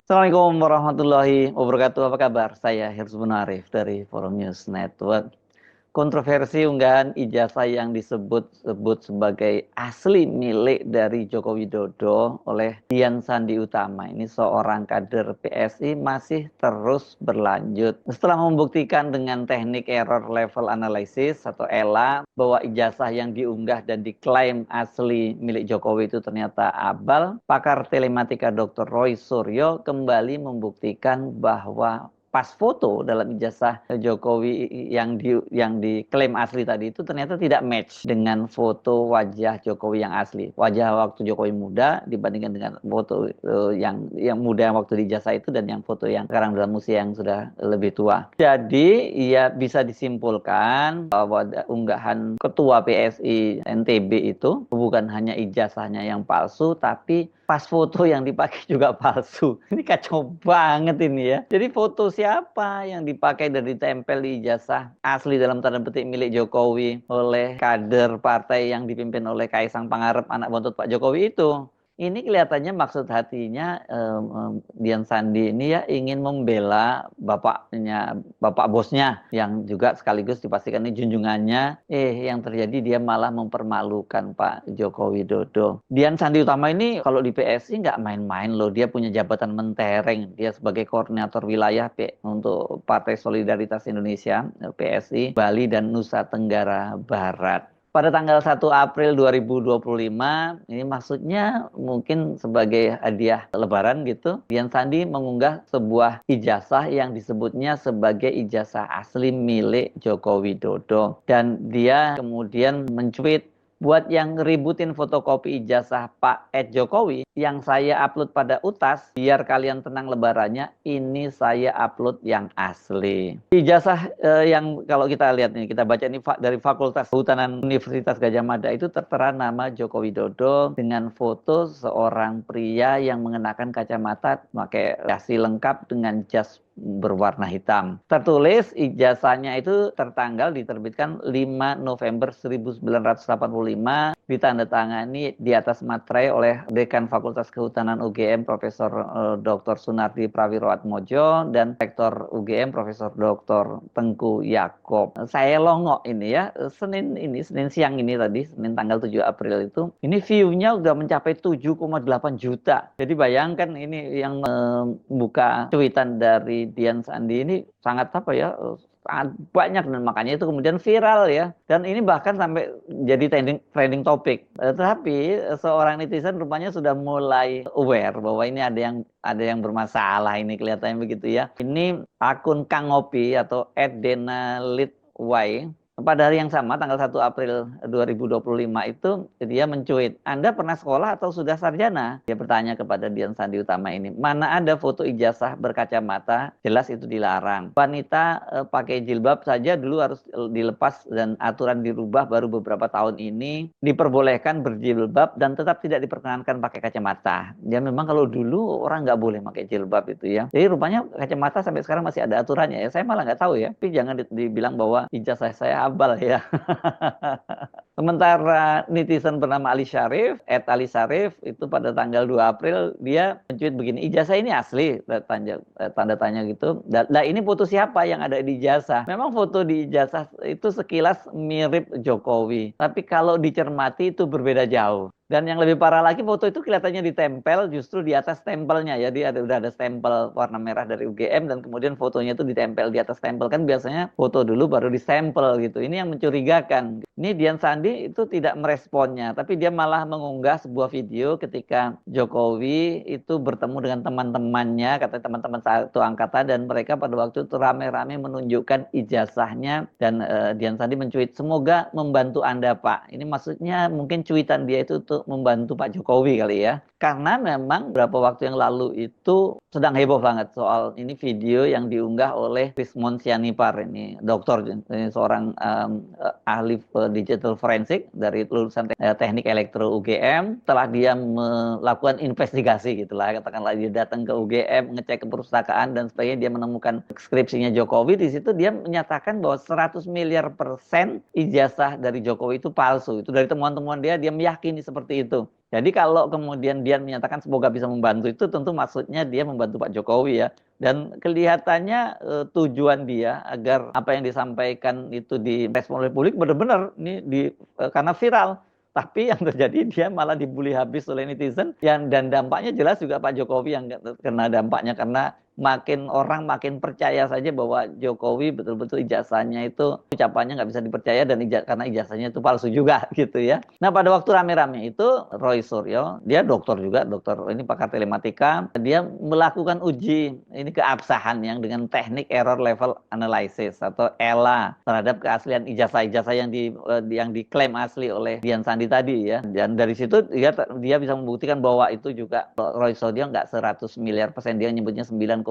Assalamualaikum warahmatullahi wabarakatuh. Apa kabar? Saya Hirzbun Arif dari Forum News Network. Kontroversi unggahan ijazah yang disebut-sebut sebagai asli milik dari Joko Widodo oleh Dian Sandi Utama, ini seorang kader PSI, masih terus berlanjut. Setelah membuktikan dengan teknik error level analysis atau ELA bahwa ijazah yang diunggah dan diklaim asli milik Jokowi itu ternyata abal, pakar telematika Dr. Roy Suryo kembali membuktikan bahwa pas foto dalam ijazah Jokowi yang diklaim asli tadi itu ternyata tidak match dengan foto wajah Jokowi yang asli. Wajah waktu Jokowi muda dibandingkan dengan foto yang muda waktu di ijazah itu dan yang foto yang sekarang dalam usia yang sudah lebih tua. Jadi ya bisa disimpulkan bahwa unggahan ketua PSI NTB itu bukan hanya ijazahnya yang palsu, tapi pas foto yang dipakai juga palsu. Ini kacau banget ini ya. Jadi foto siapa yang dipakai dan ditempel di ijazah asli dalam tanda petik milik Jokowi oleh kader partai yang dipimpin oleh Kaisang Pangarep, anak bontot Pak Jokowi itu. Ini kelihatannya maksud hatinya Dian Sandi ini ya ingin membela bapak bosnya yang juga sekaligus dipastikan ini junjungannya. Yang terjadi dia malah mempermalukan Pak Joko Widodo. Dian Sandi Utama ini kalau di PSI nggak main-main loh. Dia punya jabatan mentereng. Dia sebagai koordinator wilayah untuk Partai Solidaritas Indonesia PSI Bali dan Nusa Tenggara Barat. Pada tanggal 1 April 2025, ini maksudnya mungkin sebagai hadiah lebaran gitu, Dian Sandi mengunggah sebuah ijazah yang disebutnya sebagai ijazah asli milik Joko Widodo. Dan dia kemudian mencuit, buat yang ributin fotokopi ijazah Pak Ed Jokowi yang saya upload pada UTAS, biar kalian tenang lebarannya, ini saya upload yang asli. Ijazah yang kalau kita lihat ini, kita baca ini dari Fakultas Kehutanan Universitas Gadjah Mada itu tertera nama Joko Widodo dengan foto seorang pria yang mengenakan kacamata, pakai dasi lengkap dengan jas berwarna hitam. Tertulis ijazahnya itu tertanggal diterbitkan 5 November 1985, ditandatangani di atas materai oleh Dekan Fakultas Kehutanan UGM Profesor Dr. Sunardi Prawiroatmojo dan Rektor UGM Profesor Dr. Tengku Yakob. Saya longok ini ya, Senin siang ini tadi, Senin tanggal 7 April itu, ini view-nya udah mencapai 7,8 juta. Jadi bayangkan ini yang membuka cuitan dari Dian Sandi ini sangat sangat banyak, dan makanya itu kemudian viral ya, dan ini bahkan sampai jadi trending topik. Tetapi seorang netizen rupanya sudah mulai aware bahwa ini ada yang bermasalah, ini kelihatannya begitu ya. Ini akun Kang Ngopi atau @denalitwy pada hari yang sama, tanggal 1 April 2025 itu, dia mencuit, Anda pernah sekolah atau sudah sarjana? Dia bertanya kepada Dian Sandi Utama ini, mana ada foto ijazah berkacamata, jelas itu dilarang. Wanita pakai jilbab saja dulu harus dilepas dan aturan dirubah baru beberapa tahun ini, diperbolehkan berjilbab dan tetap tidak diperkenankan pakai kacamata. Ya memang kalau dulu orang nggak boleh pakai jilbab itu ya. Jadi rupanya kacamata sampai sekarang masih ada aturannya ya. Saya malah nggak tahu ya, tapi jangan dibilang bahwa ijazah saya abal ya. Sementara netizen bernama Ali Syarif, @Ali Syarif, itu pada tanggal 2 April dia mencuit begini, ijazah ini asli, tanda tanya gitu. Nah ini foto siapa yang ada di ijazah? Memang foto di ijazah itu sekilas mirip Jokowi, tapi kalau dicermati itu berbeda jauh. Dan yang lebih parah lagi, foto itu kelihatannya ditempel justru di atas stempelnya ya. Dia udah ada stempel warna merah dari UGM dan kemudian fotonya itu ditempel di atas stempel. Kan biasanya foto dulu baru distempel gitu. Ini yang mencurigakan. Ini Dian Sandi itu tidak meresponnya, tapi dia malah mengunggah sebuah video ketika Jokowi itu bertemu dengan teman-temannya, katanya teman-teman satu angkatan, dan mereka pada waktu itu rame-rame menunjukkan ijazahnya, dan Dian Sandi mencuit, semoga membantu Anda Pak. Ini maksudnya mungkin cuitan dia itu untuk membantu Pak Jokowi kali ya. Karena memang beberapa waktu yang lalu itu sedang heboh banget soal ini video yang diunggah oleh Rismon Sianipar, ini dokter, ini seorang ahli digital forensik dari lulusan teknik elektro UGM. Setelah dia melakukan investigasi gitulah, katakanlah dia datang ke UGM, ngecek ke perpustakaan dan sebagainya, dia menemukan skripsinya Jokowi. Di situ dia menyatakan bahwa 100 miliar % ijazah dari Jokowi itu palsu. Itu dari temuan-temuan dia meyakini seperti itu. Jadi kalau kemudian dia menyatakan semoga bisa membantu, itu tentu maksudnya dia membantu Pak Jokowi ya. Dan kelihatannya tujuan dia agar apa yang disampaikan itu direspon oleh publik benar-benar ini karena viral. Tapi yang terjadi dia malah dibully habis oleh netizen, dan dampaknya jelas juga Pak Jokowi yang kena dampaknya, karena makin orang makin percaya saja bahwa Jokowi betul-betul ijazahnya itu ucapannya nggak bisa dipercaya, dan karena ijazahnya itu palsu juga gitu ya. Nah, pada waktu rame-rame itu Roy Suryo, dia dokter juga, dokter ini pakar telematika, dia melakukan uji ini keabsahan yang dengan teknik error level analysis atau ELA terhadap keaslian ijazah-ijazah yang diklaim asli oleh Dian Sandi tadi ya. Dan dari situ dia bisa membuktikan bahwa itu juga Roy Suryo nggak 100 miliar %, dia nyebutnya 99,9%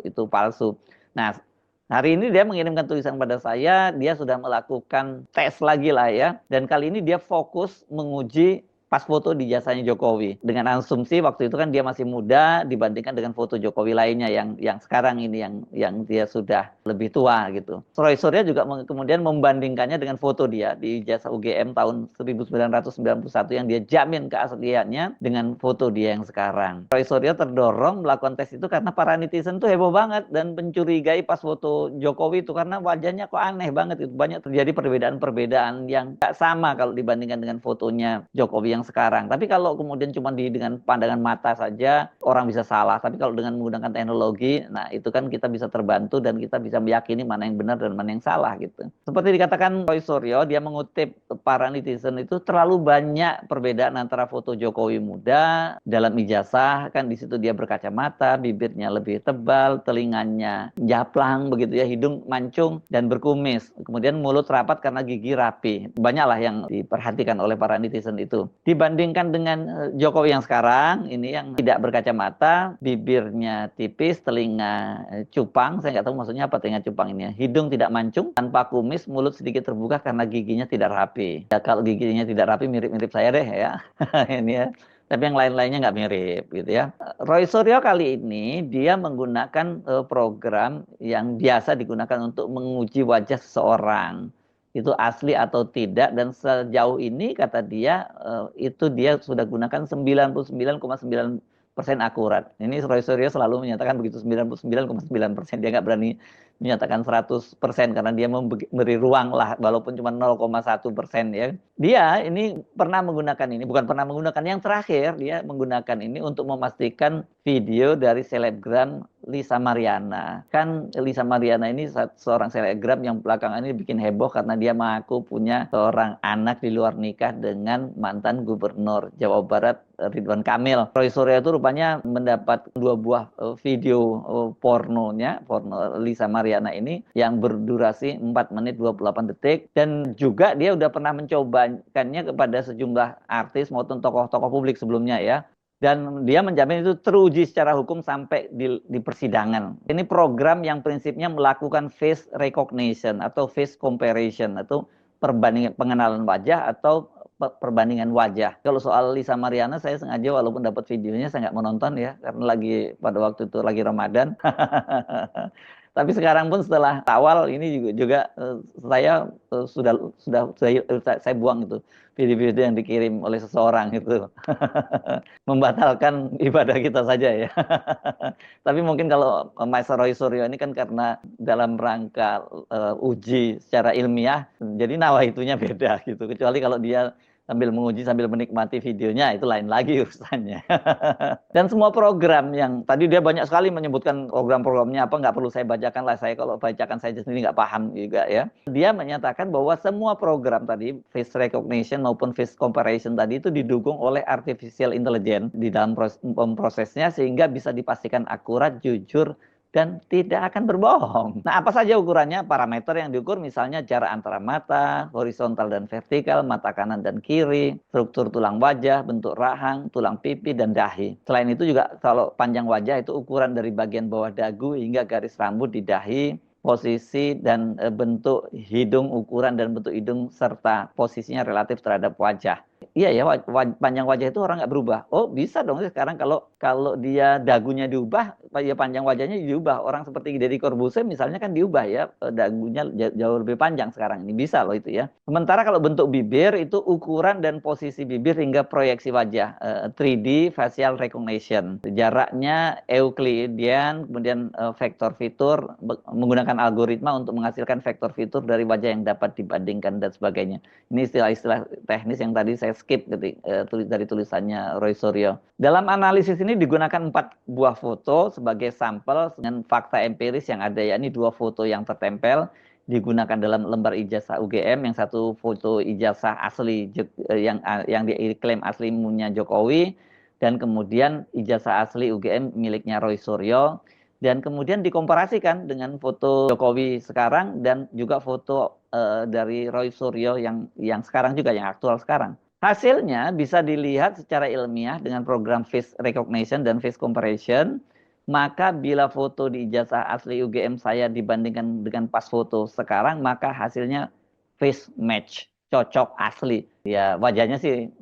itu palsu. Nah, hari ini dia mengirimkan tulisan pada saya, dia sudah melakukan tes lagi lah ya, dan kali ini dia fokus menguji pas foto di jasanya Jokowi. Dengan asumsi waktu itu kan dia masih muda dibandingkan dengan foto Jokowi lainnya yang sekarang ini yang dia sudah lebih tua gitu. Roy Suryo juga kemudian membandingkannya dengan foto dia di ijazah UGM tahun 1991 yang dia jamin keasliannya dengan foto dia yang sekarang. Roy Suryo terdorong melakukan tes itu karena para netizen tuh heboh banget dan mencurigai pas foto Jokowi itu karena wajahnya kok aneh banget itu. Banyak terjadi perbedaan-perbedaan yang gak sama kalau dibandingkan dengan fotonya Jokowi yang sekarang. Tapi kalau kemudian cuma dengan pandangan mata saja orang bisa salah. Tapi kalau dengan menggunakan teknologi, nah itu kan kita bisa terbantu dan kita bisa meyakini mana yang benar dan mana yang salah gitu. Seperti dikatakan Roy Suryo, dia mengutip para netizen itu terlalu banyak perbedaan antara foto Jokowi muda dalam ijazah, kan di situ dia berkacamata, bibirnya lebih tebal, telinganya japlang begitu ya, hidung mancung dan berkumis. Kemudian mulut rapat karena gigi rapi. Banyaklah yang diperhatikan oleh para netizen itu. Dibandingkan dengan Jokowi yang sekarang, ini yang tidak berkacamata, bibirnya tipis, telinga cupang, saya nggak tahu maksudnya apa telinga cupang ini ya. Hidung tidak mancung, tanpa kumis, mulut sedikit terbuka karena giginya tidak rapi. Ya, kalau giginya tidak rapi mirip-mirip saya deh ya. Ini ya. Tapi yang lain-lainnya nggak mirip gitu ya. Roy Suryo kali ini dia menggunakan program yang biasa digunakan untuk menguji wajah seseorang. Itu asli atau tidak, dan sejauh ini kata dia itu dia sudah gunakan 99,9% akurat. Ini Roy Suryo selalu menyatakan begitu, 99,9%. Dia nggak berani menyatakan 100% karena dia memberi ruang lah walaupun cuma 0,1% ya. Dia ini pernah menggunakan ini, bukan pernah menggunakan, yang terakhir dia menggunakan ini untuk memastikan video dari selebgram Lisa Mariana. Kan Lisa Mariana ini seorang selebgram yang belakangan ini bikin heboh karena dia mengaku punya seorang anak di luar nikah dengan mantan gubernur Jawa Barat Ridwan Kamil. Roy Suryo itu rupanya mendapat 2 buah video porno Lisa Mariana ini yang berdurasi 4 menit 28 detik, dan juga dia udah pernah mencobakannya kepada sejumlah artis maupun tokoh-tokoh publik sebelumnya ya. Dan dia menjamin itu teruji secara hukum sampai di persidangan. Ini program yang prinsipnya melakukan face recognition atau face comparison atau perbandingan pengenalan wajah atau perbandingan wajah. Kalau soal Lisa Mariana saya sengaja walaupun dapat videonya saya nggak menonton ya karena pada waktu itu lagi Ramadan. Tapi sekarang pun setelah awal ini juga saya saya buang itu video-video yang dikirim oleh seseorang itu. Membatalkan ibadah kita saja ya. Tapi mungkin kalau Mas Roy Suryo ini kan karena dalam rangka uji secara ilmiah, jadi nawaitunya beda gitu. Kecuali kalau dia sambil menguji sambil menikmati videonya, itu lain lagi urusannya. Dan semua program yang tadi dia banyak sekali menyebutkan program-programnya apa, nggak perlu saya bacakan lah, saya kalau bacakan saya sendiri nggak paham juga ya. Dia menyatakan bahwa semua program tadi face recognition maupun face comparison tadi itu didukung oleh artificial intelligence di dalam prosesnya sehingga bisa dipastikan akurat, jujur, dan tidak akan berbohong. Nah, apa saja ukurannya? Parameter yang diukur misalnya jarak antara mata, horizontal dan vertikal, mata kanan dan kiri, struktur tulang wajah, bentuk rahang, tulang pipi, dan dahi. Selain itu juga kalau panjang wajah itu ukuran dari bagian bawah dagu hingga garis rambut di dahi, posisi dan bentuk hidung, ukuran dan bentuk hidung serta posisinya relatif terhadap wajah. Iya ya, panjang wajah itu orang nggak berubah. Oh bisa dong sekarang kalau kalau dia dagunya diubah, ya panjang wajahnya diubah. Orang seperti Deddy Corbuzier misalnya kan diubah ya, dagunya jauh lebih panjang sekarang. Ini bisa loh itu ya. Sementara kalau bentuk bibir itu ukuran dan posisi bibir hingga proyeksi wajah, 3D facial recognition. Jaraknya Euclidean, kemudian vektor fitur menggunakan algoritma untuk menghasilkan vektor fitur dari wajah yang dapat dibandingkan dan sebagainya. Ini istilah-istilah teknis yang tadi saya skip dari tulisannya Roy Suryo. Dalam analisis ini digunakan 4 buah foto sebagai sampel dengan fakta empiris yang ada, yakni 2 foto yang tertempel digunakan dalam lembar ijazah UGM, yang satu foto ijazah asli yang diklaim asli punya Jokowi, dan kemudian ijazah asli UGM miliknya Roy Suryo, dan kemudian dikomparasikan dengan foto Jokowi sekarang dan juga foto dari Roy Suryo yang sekarang juga, yang aktual sekarang. Hasilnya bisa dilihat secara ilmiah dengan program face recognition dan face comparison. Maka bila foto di ijazah asli UGM saya dibandingkan dengan pas foto sekarang, maka hasilnya face match, cocok asli. Ya wajahnya sih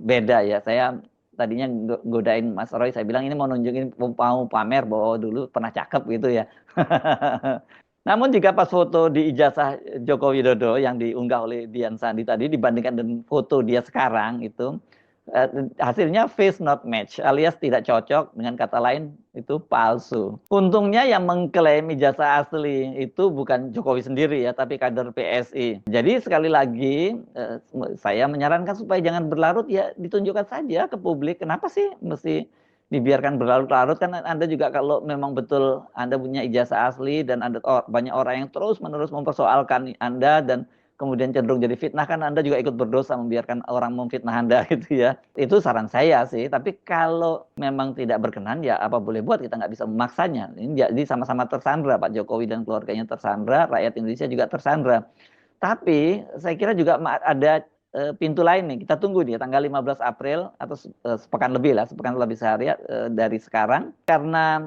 beda ya. Saya tadinya godain Mas Roy, saya bilang ini mau nunjukin, mau pamer bahwa dulu pernah cakep gitu ya. Namun jika pas foto di ijazah Joko Widodo yang diunggah oleh Dian Sandi tadi dibandingkan dengan foto dia sekarang itu, hasilnya face not match, alias tidak cocok, dengan kata lain itu palsu. Untungnya yang mengklaim ijazah asli itu bukan Jokowi sendiri ya, tapi kader PSI. Jadi sekali lagi saya menyarankan supaya jangan berlarut, ya ditunjukkan saja ke publik. Kenapa sih mesti dibiarkan berlarut-larut? Kan Anda juga kalau memang betul Anda punya ijazah asli dan Anda banyak orang yang terus-menerus mempersoalkan Anda dan kemudian cenderung jadi fitnah, kan Anda juga ikut berdosa membiarkan orang memfitnah Anda gitu ya. Itu saran saya sih, tapi kalau memang tidak berkenan ya apa boleh buat, kita nggak bisa memaksanya. Ini jadi sama-sama tersandra, Pak Jokowi dan keluarganya tersandra, rakyat Indonesia juga tersandra. Tapi saya kira juga ada pintu lain nih. Kita tunggu nih tanggal 15 April atau sepekan lebih lah, sepekan lebih sehari dari sekarang. Karena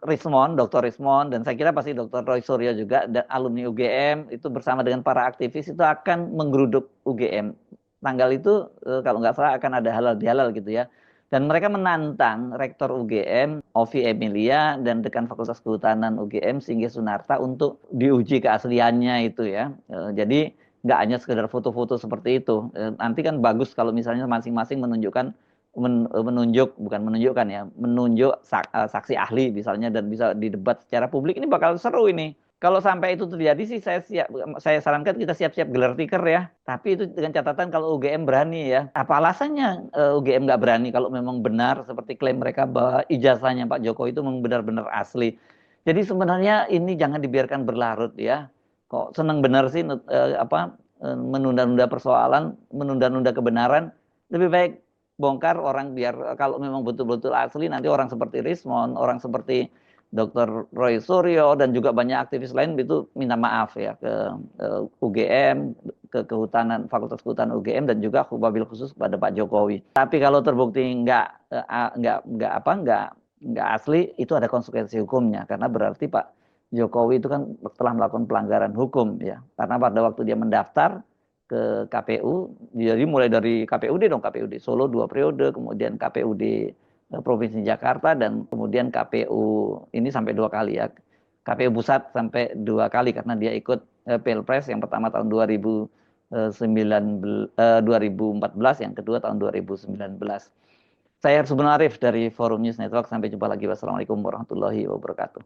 Rismond, Dr. Rismond, dan saya kira pasti Dr. Roy Suryo juga, dan alumni UGM itu bersama dengan para aktivis itu akan menggeruduk UGM. Tanggal itu kalau nggak salah akan ada halal bihalal gitu ya. Dan mereka menantang Rektor UGM, Ovi Emilia, dan Dekan Fakultas Kehutanan UGM, Singgih Sunarta, untuk diuji keasliannya itu ya. Jadi nggak hanya sekedar foto-foto seperti itu. Nanti kan bagus kalau misalnya masing-masing menunjuk saksi ahli misalnya, dan bisa didebat secara publik. Ini bakal seru ini. Kalau sampai itu terjadi sih saya sarankan kita siap-siap gelar tikar ya. Tapi itu dengan catatan kalau UGM berani ya. Apa alasannya UGM nggak berani kalau memang benar seperti klaim mereka bahwa ijazahnya Pak Jokowi itu memang benar-benar asli. Jadi sebenarnya ini jangan dibiarkan berlarut ya. Kok senang benar sih menunda-nunda persoalan, menunda-nunda kebenaran. Lebih baik bongkar orang, biar kalau memang betul-betul asli, nanti orang seperti Rismond, orang seperti Dr. Roy Suryo, dan juga banyak aktivis lain itu minta maaf ya ke UGM, ke Kehutanan, Fakultas Kehutanan UGM, dan juga wabil khusus kepada Pak Jokowi. Tapi kalau terbukti nggak asli, itu ada konsekuensi hukumnya, karena berarti Pak Jokowi itu kan telah melakukan pelanggaran hukum ya, karena pada waktu dia mendaftar ke KPU, jadi mulai dari KPUD Solo 2 periode, kemudian KPUD Provinsi Jakarta, dan kemudian KPU ini sampai 2 kali ya, KPU Pusat sampai 2 kali karena dia ikut Pilpres, yang pertama tahun 2014, yang kedua tahun 2019. Saya Hersubun Arif dari Forum News Network. Sampai jumpa lagi. Wassalamualaikum warahmatullahi wabarakatuh.